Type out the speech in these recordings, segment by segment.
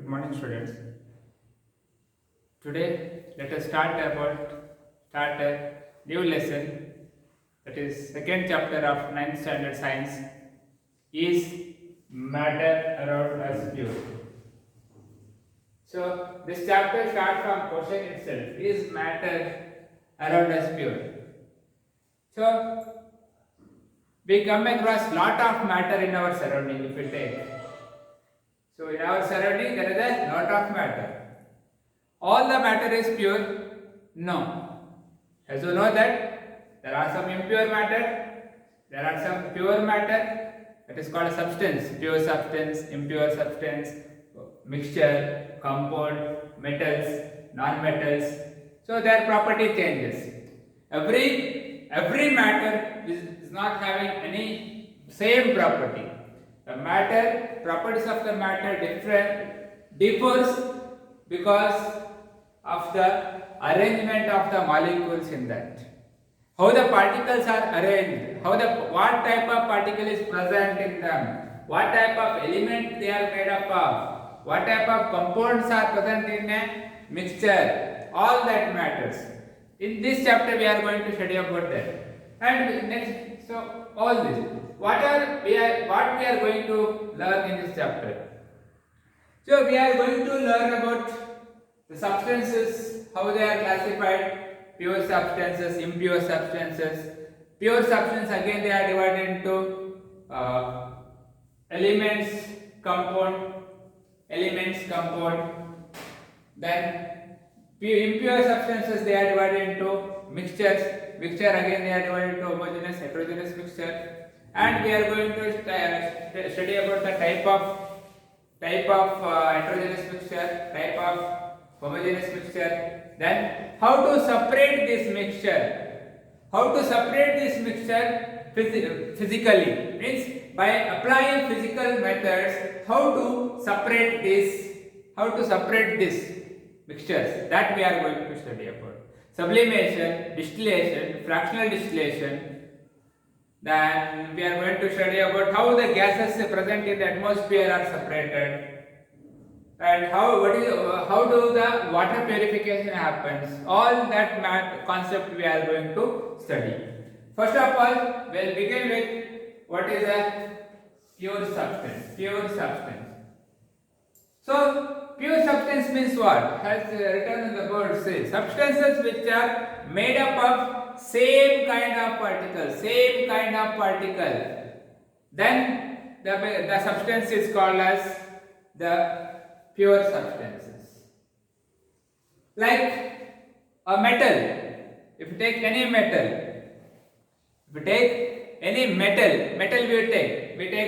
Good morning, students. Today, let us start a new lesson. That is second chapter of ninth standard science. Is matter around us pure? So this chapter starts from question itself. Is matter around us pure? So we come across lot of matter in our surrounding. If we take, so in our surrounding there is a lot of matter. All the matter is pure? No. As you know that there are some impure matter, there are some pure matter, that is called a substance, pure substance, impure substance, mixture, compound, metals, non-metals. So their property changes. Every matter is not having any same property. The matter, properties of the matter differs because of the arrangement of the molecules in that. How the particles are arranged, what type of particle is present in them, what type of element they are made up of, what type of compounds are present in a mixture, all that matters. In this chapter we are going to study about that. And next, so all this, what we are going to learn in this chapter. So we are going to learn about the substances, how they are classified, pure substances, impure substances. Pure substances again they are divided into elements, compound, Then impure substances they are divided into mixtures. Mixture again they are divided into homogeneous, heterogeneous mixture. And we are going to study about the type of heterogeneous mixture, type of homogeneous mixture. Then how to separate this mixture? Physically means by applying physical methods. How to separate this mixtures, that we are going to study about. Sublimation, distillation, fractional distillation. Then we are going to study about how the gases present in the atmosphere are separated, and how do the water purification happens. All that concept we are going to study. First of all, we'll begin with what is a pure substance. So pure substance means what? As written in the board says, substances which are made up of same kind of particle. Then the substance is called as the pure substances. Like a metal. If you take any metal, we take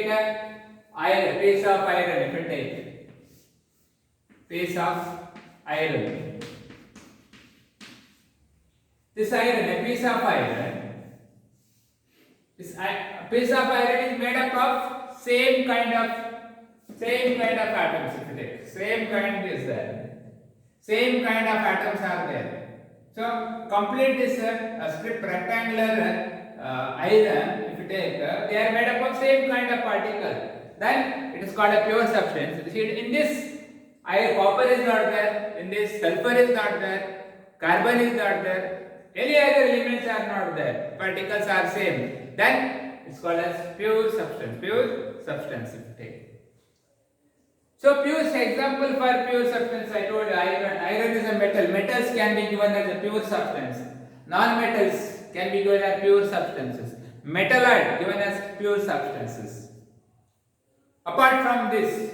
a iron, piece of iron. If you take piece of iron, this iron, a piece of iron is made up of same kind of atoms. If you take same kind is there, same kind of atoms are there. So complete this strip rectangular iron. If you take, they are made up of same kind of particle. Then it is called a pure substance. In this copper is not there, in this sulfur is not there, carbon is not there, any other elements are not there, particles are same. Then it's called as pure substance. If you take. So pure example for pure substance, I told you iron. Iron is a metal. Metals can be given as a pure substance. Non-metals can be given as pure substances. Metalloid given as pure substances. Apart from this,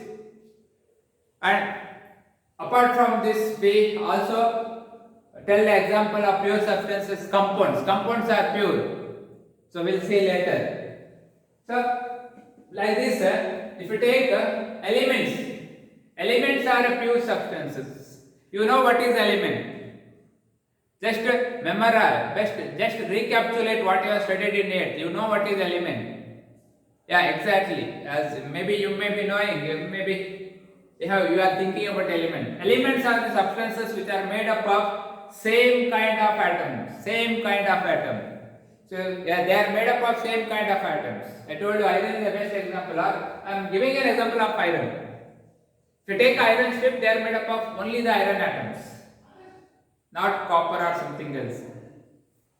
we also tell the example of pure substances, compounds. Compounds are pure. So we'll see later. So like this, if you take elements are pure substances. You know what is element? Just memorize, just recapitulate what you have studied in it. You know what is element. Yeah, exactly. As maybe you may be knowing, maybe you are thinking about element. Elements are the substances which are made up of same kind of atoms. So yeah, they are made up of same kind of atoms. I told you iron is the best example. I am giving an example of iron. If you take iron strip, they are made up of only the iron atoms, not copper or something else.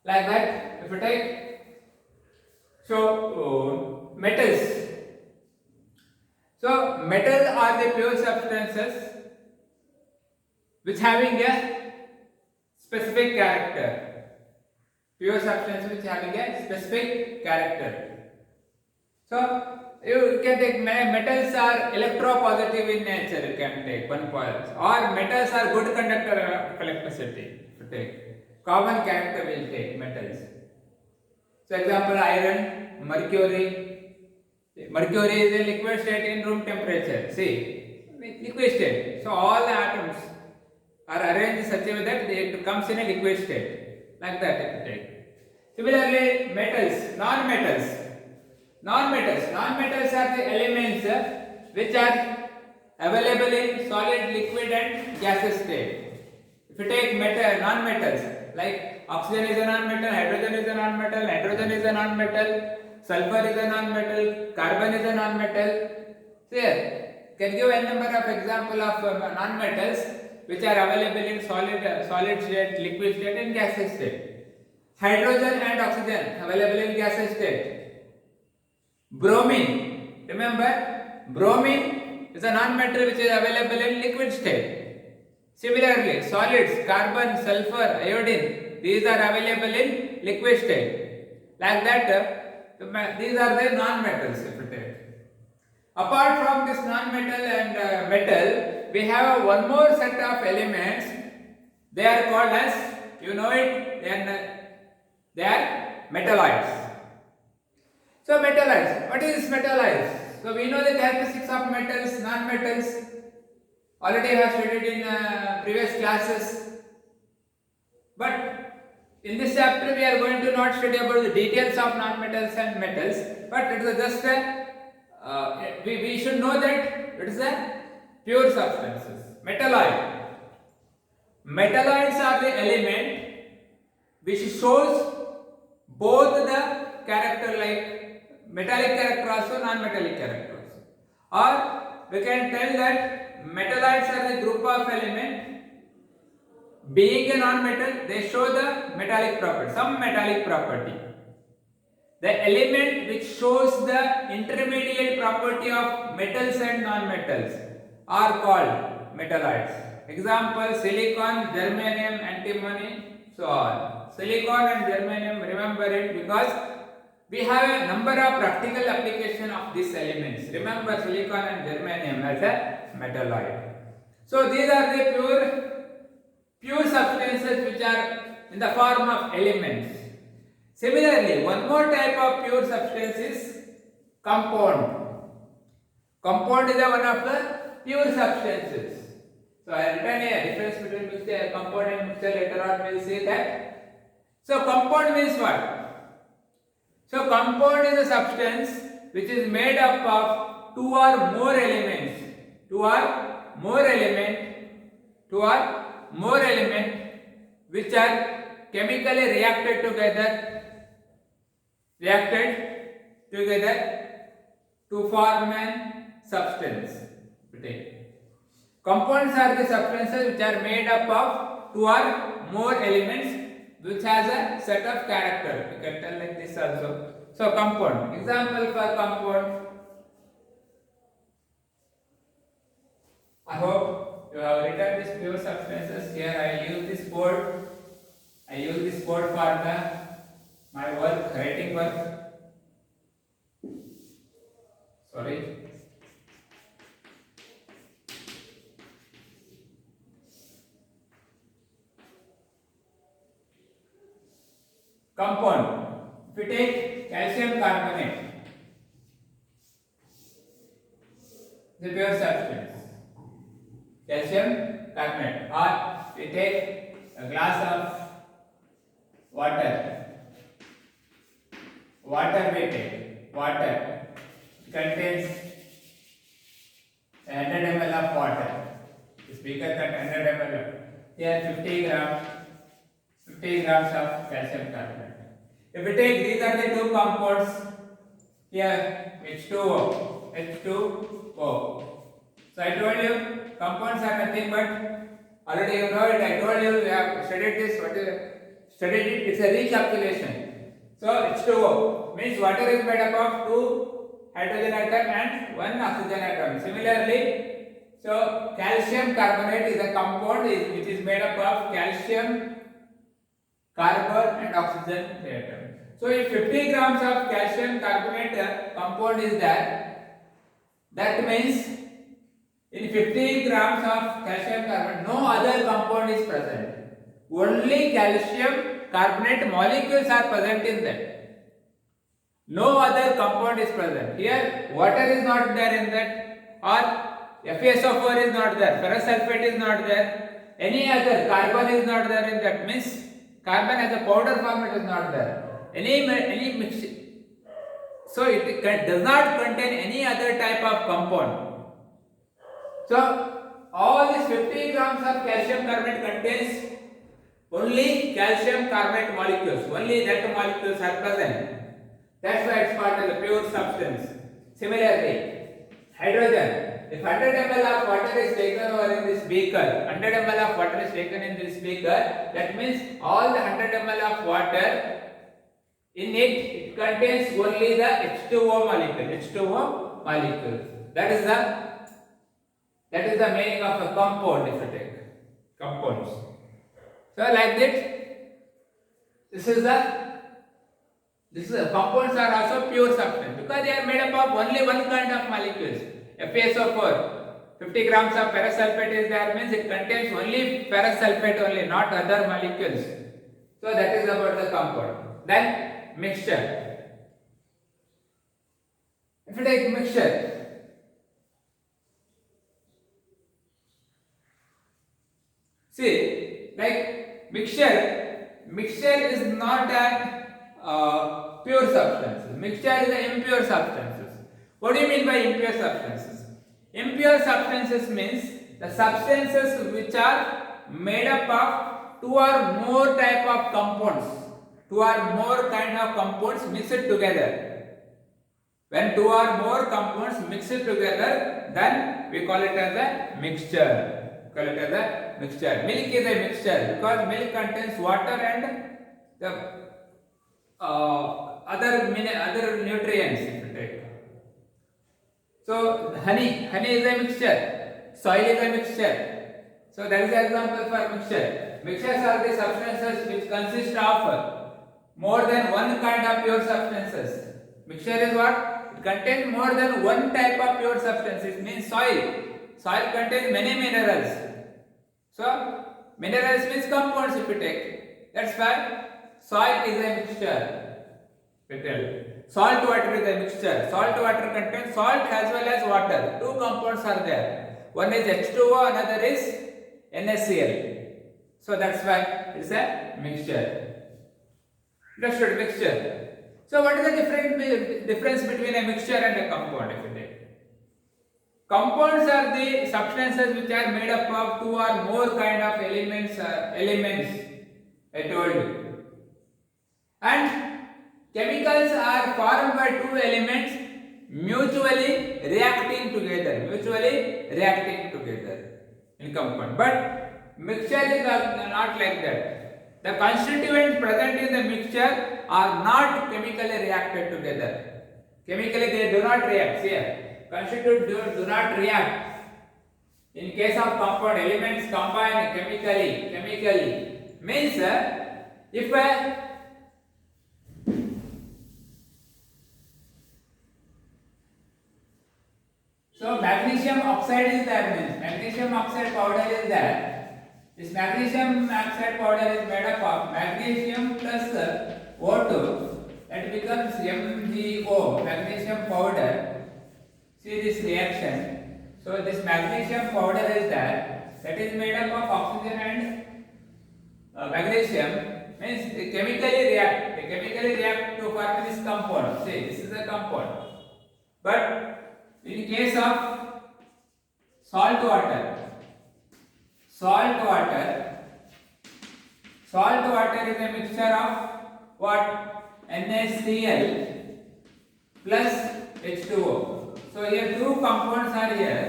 Like that, if you take metals. So metals are the pure substances which having a specific character. Pure substances which having a specific character. So you can take metals are electropositive in nature. You can take one point, or metals are good conductor of electricity. If you take common character, will take metals. So example, iron, mercury. Mercury is a liquid state in room temperature. See, liquid state. So all the atoms are arranged in such a way that it comes in a liquid state. Like that, if you take. Similarly, metals, non-metals. Non-metals are the elements which are available in solid, liquid and gaseous state. If you take non-metals, like oxygen is a non-metal, hydrogen is a non-metal, nitrogen is a non-metal, sulfur is a non-metal, carbon is a non-metal. So here, can give a number of example of non-metals which are available in solid state, liquid state and gaseous state. Hydrogen and oxygen available in gaseous state. Bromine, remember, bromine is a non-metal which is available in liquid state. Similarly, solids, carbon, sulfur, iodine, these are available in liquid state. Like that, these are the non-metals, if you take. Apart from this non-metal and metal, we have one more set of elements. They are called as, you know it, they are metalloids. So metalloids, what is metalloids? So we know the characteristics of metals, non-metals. Already we have studied in previous classes. But in this chapter we are going to not study about the details of non-metals and metals. But it is just we should know that it is a pure substances. Metalloid. Metalloids are the element which shows both the character like metallic character also, non-metallic character also. Or we can tell that metalloids are the group of element. Being a non-metal, they show the metallic property, some metallic property. The element which shows the intermediate property of metals and non-metals are called metalloids. Example, silicon, germanium, antimony, so on. Silicon and germanium, remember it because we have a number of practical application of these elements. Remember silicon and germanium as a metalloid. So these are the pure substances which are in the form of elements. Similarly, one more type of pure substance is compound. Compound is one of the pure substances. So I have written a difference between mixture, compound and mixture. Later on we will see that. So compound means what? So compound is a substance which is made up of two or more elements. Two or more element which are chemically reacted together to form a substance. Compounds are the substances which are made up of two or more elements which has a set of character. You can tell like this also. So compound. Example for compound. I hope you have written these pure substances. Here I use this board. I use this board for my work, writing work. Sorry. Compound. If you take calcium carbonate, the pure substance. Calcium carbonate. Or we take a glass of water. Water we take. Water contains 100 ml of water. The speaker contains 100 ml. Here 50 grams of calcium carbonate. If we take these are the two compounds, here H2O. So So I told you compounds are nothing but, already you know it, I told you we have studied this, studied it, it's a recapitulation. So H2O means water is made up of 2 hydrogen atom and 1 oxygen atom. Similarly, so calcium carbonate is a compound which is made up of calcium, carbon and oxygen atom. So if 50 grams of calcium carbonate compound is there, that means in 50 grams of calcium carbonate no other compound is present. Only calcium carbonate molecules are present in that. No other compound is present. Here water is not there in that, or FeSO4 is not there, ferrous sulfate is not there, any other carbon is not there in that, means carbon as a powder format is not there. Any mixture. So it does not contain any other type of compound. So all these 50 grams of calcium carbonate contains only calcium carbonate molecules. Only that molecules are present. That's why it's called as a pure substance. Similarly, hydrogen. If 100 ml of water is taken over in this beaker, 100 ml of water is taken in this beaker, that means all the 100 ml of water, in it contains only the H2O molecule. That is the meaning of a compound if you take compounds. So like that, this is the compounds are also pure substance because they are made up of only one kind of molecules. FeSO4, 50 grams of ferrous sulfate is there, means it contains only ferrous sulfate only, not other molecules. So that is about the compound. Then mixture. If you take mixture, see, like mixture is not a pure substance. Mixture is an impure substances. What do you mean by impure substances? Impure substances means the substances which are made up of 2 or more type of compounds. 2 or more kind of compounds mixed together. When 2 or more compounds mixed together, then we call it as a mixture. Milk is a mixture because milk contains water and the other nutrients if you take. So honey is a mixture. Soil is a mixture. So that is the example for mixture. Mixtures are the substances which consist of more than one kind of pure substances. Mixture is what? It contains more than one type of pure substances. It means soil. Soil contains many minerals. So minerals means compounds if you take. That's why soil is a mixture. Salt water is a mixture. Salt water contains salt as well as water. 2 compounds are there. One is H2O, another is NaCl. So that's why it's a mixture. Understood? Mixture. So what is the difference between a mixture and a compound if you take? Compounds are the substances which are made up of 2 or more kind of elements I told you. And chemicals are formed by 2 elements mutually reacting together in compound. But mixture is not like that. The constituents present in the mixture are not chemically reacted together. Chemically they do not react. See, constituents do not react. In case of compound, elements combine chemically means if so magnesium oxide is there, means magnesium oxide powder is there. This magnesium oxide powder is made up of magnesium plus O2, that becomes MgO, magnesium powder. See this reaction. So this magnesium powder is there, that is made up of oxygen and magnesium, means they chemically react to form this compound. See, this is a compound. But in case of salt water is a mixture of what? NaCl plus H2O. So here 2 compounds are here.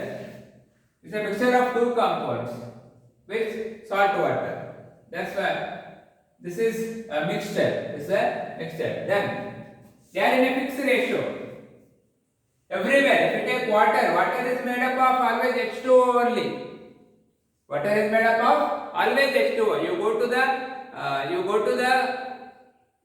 It's a mixture of two compounds with salt water. That's why this is a mixture. This is a mixture. Then they are in a fixed ratio. Everywhere, if you take water, water is made up of always H2O only. Water is made up of always H2O. You go to the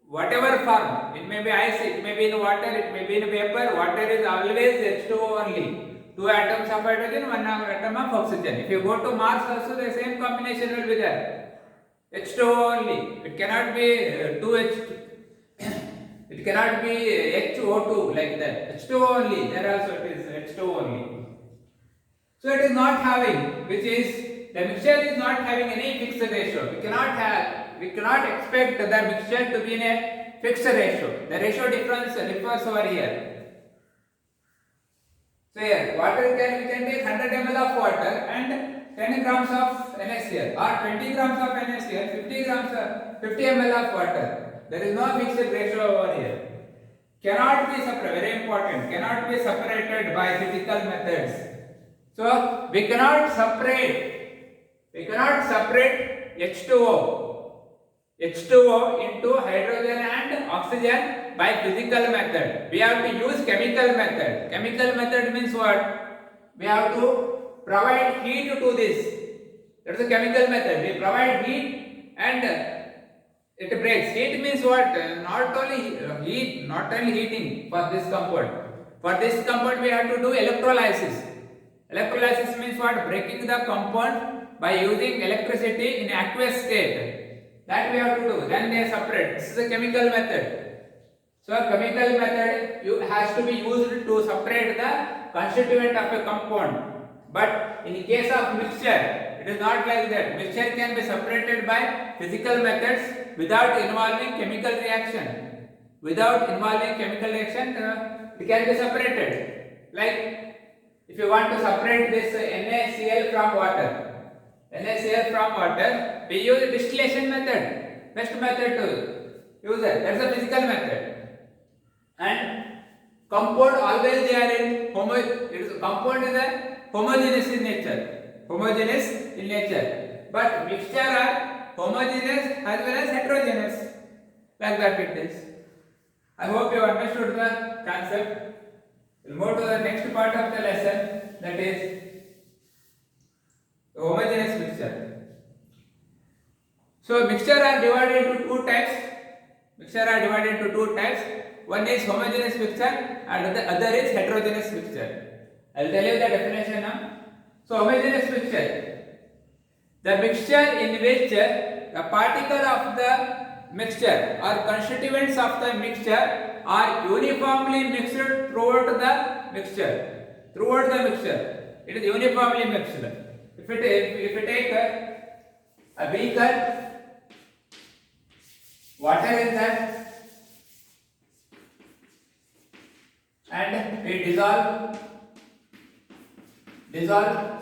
whatever form. It may be ice, it may be in water, it may be in vapor. Water is always H2O only. Two atoms of hydrogen, one atom of oxygen. If you go to Mars, also the same combination will be there. H2O only. It cannot be 2H. It cannot be H2O2 like that. H2O only. There also it is H2O only. So it is not having, which is the mixture is not having any fixed ratio. We cannot expect the mixture to be in a fixed ratio. The ratio differs over here. So here, we can take 100 ml of water and 10 grams of NaCl, or 20 grams of NaCl, 50 ml of water. There is no fixed ratio over here. Cannot be separated, very important, cannot be separated by physical methods. So we cannot separate H2O into hydrogen and oxygen by physical method. We have to use chemical method. Chemical method means what? We have to provide heat to this. That is a chemical method. We provide heat and it breaks. Heat means what? Not only heating for this compound. For this compound we have to do electrolysis. Electrolysis means what? Breaking the compound by using electricity in aqueous state. That we have to do. Then they separate. This is a chemical method. So a chemical method has to be used to separate the constituent of a compound. But in case of mixture, it is not like that. Mixture can be separated by physical methods without involving chemical reaction. Without involving chemical reaction, it can be separated. Like if you want to separate this NaCl from water. We use distillation method. Best method to use it. That's a physical method. And compound always they are in compound is a homogeneous in nature. But mixture are homogeneous as well as heterogeneous. Like that it is. I hope you understood the concept. We'll move to the next part of the lesson, that is homogeneous mixture. So mixture are divided into two types. One is homogeneous mixture and the other is heterogeneous mixture. I will tell you the definition now. So homogeneous mixture, the mixture in which the particle of the mixture or constituents of the mixture are uniformly mixed throughout the mixture. It is uniformly mixed. If you take a beaker, water is there, and we dissolve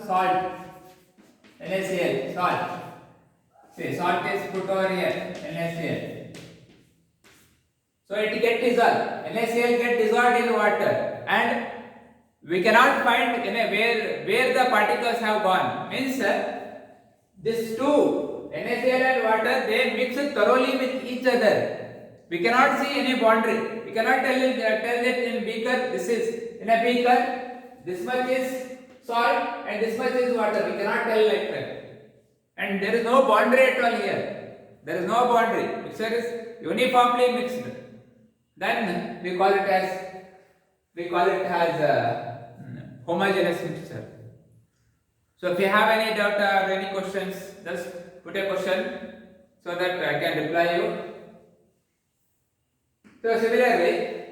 salt, NaCl, salt. See, salt is put over here, NaCl. So it get dissolved. NaCl get dissolved in water, and we cannot find where the particles have gone. Means these two, NaCl and water, they mix thoroughly with each other. We cannot see any boundary. We cannot tell that in beaker, this is in a beaker, this much is salt and this much is water. We cannot tell like that. And there is no boundary at all here. There is no boundary. Mixture is uniformly mixed. Then we call it as homogeneous mixture. So if you have any doubt or any questions, just put a question so that I can reply you. So similarly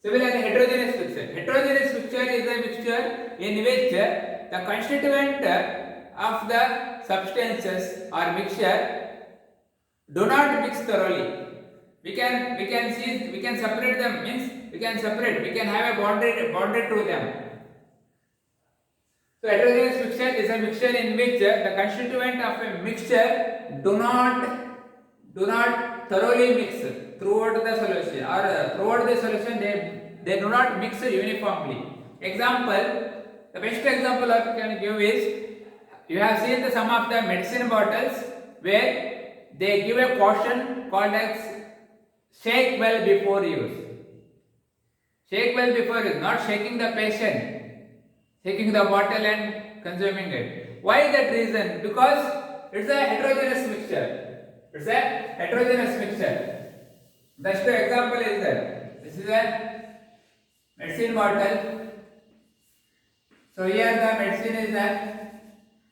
heterogeneous mixture. Heterogeneous mixture is a mixture in which the constituent of the substances or mixture do not mix thoroughly. We can separate them, means we can have a boundary to them. So heterogeneous mixture is a mixture in which the constituent of a mixture do not thoroughly mix throughout the solution, or throughout the solution they do not mix uniformly. Example, The best example I can give is, you have seen the some of the medicine bottles where they give a caution called as shake well before use. Shake well before use, not shaking the patient, taking the bottle and consuming it. Why that reason? Because it's a heterogeneous mixture. It's a heterogeneous mixture. Next example is that this is a medicine bottle. So here the medicine is there,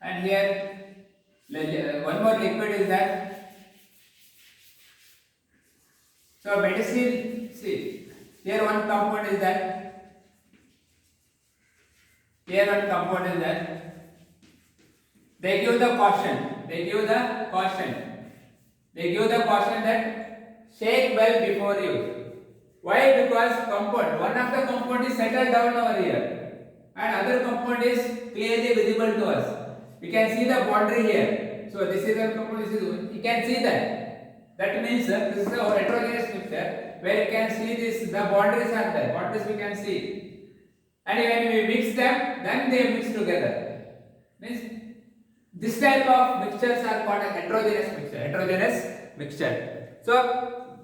and here one more liquid is there. So medicine, see, here one compound is there. Here one compound is there. They give the caution. They give the caution. They give the caution that shake well before use. Why? Because compound, one of the compound is settled down over here, and other compound is clearly visible to us. We can see the boundary here. So this is a compound. This is, you can see that. That means this is a heterogeneous mixture where you can see this. The boundaries are there. Boundaries we can see, and when we mix them, then they mix together. Means this type of mixtures are called as heterogeneous mixture. Heterogeneous mixture. So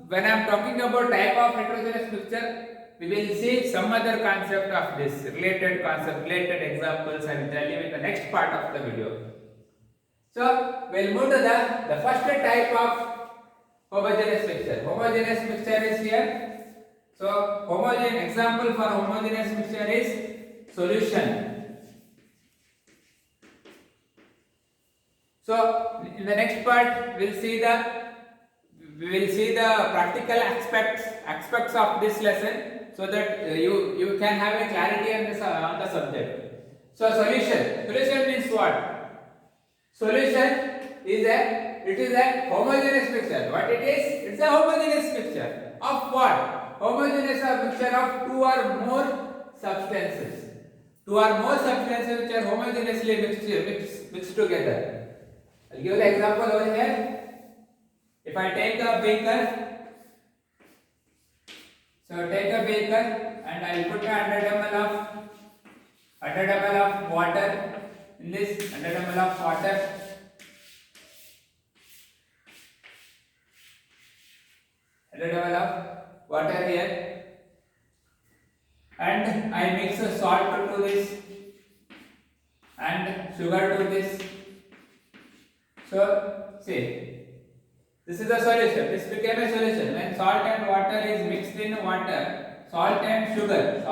when I am talking about type of heterogeneous mixture, we will see some other concept of this, related concept, related examples I will tell you in the next part of the video. So we'll move to the first type of homogeneous mixture. Homogeneous mixture is here. So homogeneous example for homogeneous mixture is solution. So in the next part we will see the practical aspects of this lesson, so that you can have a clarity on the subject. So solution means what? Solution is a homogeneous mixture. What it is? It's a homogeneous mixture of what? Homogeneous mixture of two or more substances. Two or more substances which are homogeneously mixed together. I'll give the example over here. If I take a beaker, and I will put 100 ml of water in this 100 ml of water. Of water here, and I mix a salt to this and sugar to this. So see, this is the solution. This became a solution when salt and water is mixed in water. Salt and sugar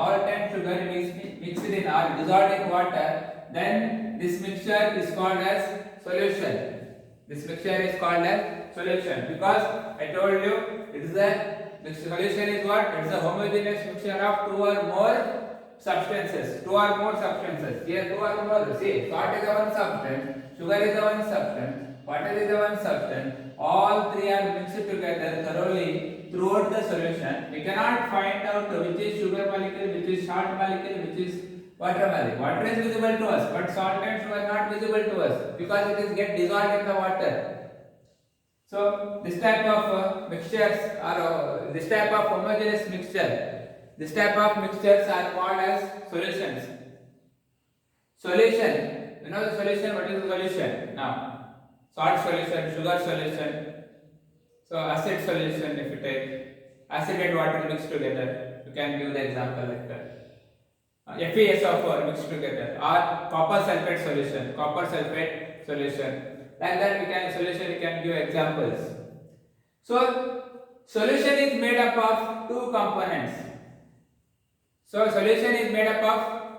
mixed in or dissolved in water. Then this mixture is called as solution. This mixture is called as solution because I told you it is the solution is what? It is a homogeneous mixture of two or more substances. Here two or more. See, salt is the one substance, sugar is the one substance, water is the one substance. All three are mixed together thoroughly throughout the solution. We cannot find out which is sugar molecule, which is salt molecule, which is water molecule. Water is visible to us, but salt and sugar are not visible to us because it is get dissolved in the water. So this type of mixtures or this type of homogeneous mixture, this type of mixtures are called as solutions. Solution, you know the solution. What is the solution? Now, salt solution, sugar solution. So acid solution, if you take acid and water mixed together, you can give the example like that. FeSO4 mixed together, or copper sulfate solution. Like that we can give examples. So solution is made up of two components. Solution is made up of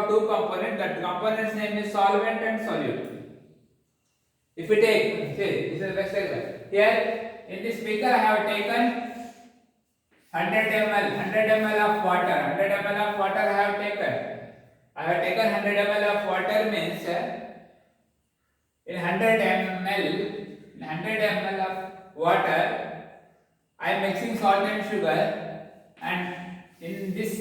two components. That component's name is solvent and solute. If we take, say, this is the best example. Here in this beaker I have taken 100 ml of water. 100 ml of water I have taken. 100 ml of water means in 100 ml of water I am mixing salt and sugar, and in this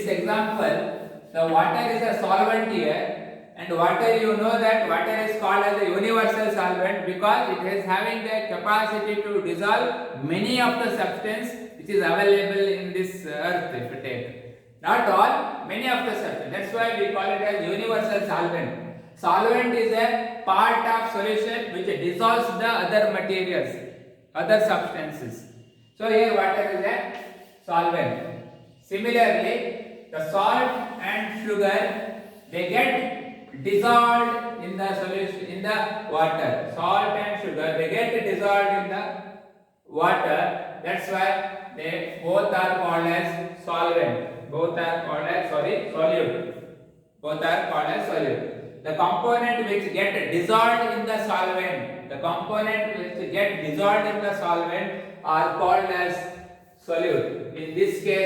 example the water is a solvent here, and water, you know that water is called as a universal solvent because it is having the capacity to dissolve many of the substance which is available in this earth if you take. Not all, many of the substances. That's why we call it as universal solvent. Solvent is a part of solution which dissolves the other materials, other substances. So here water is a solvent. Similarly, the salt and sugar, they get dissolved in the solution, in the water. Salt and sugar, they get dissolved in the water. That's why they both are called as solvent. Both are called as solute. Both are called as solute. The component which get dissolved in the solvent, the component which get dissolved in the solvent are called as solute. In this case,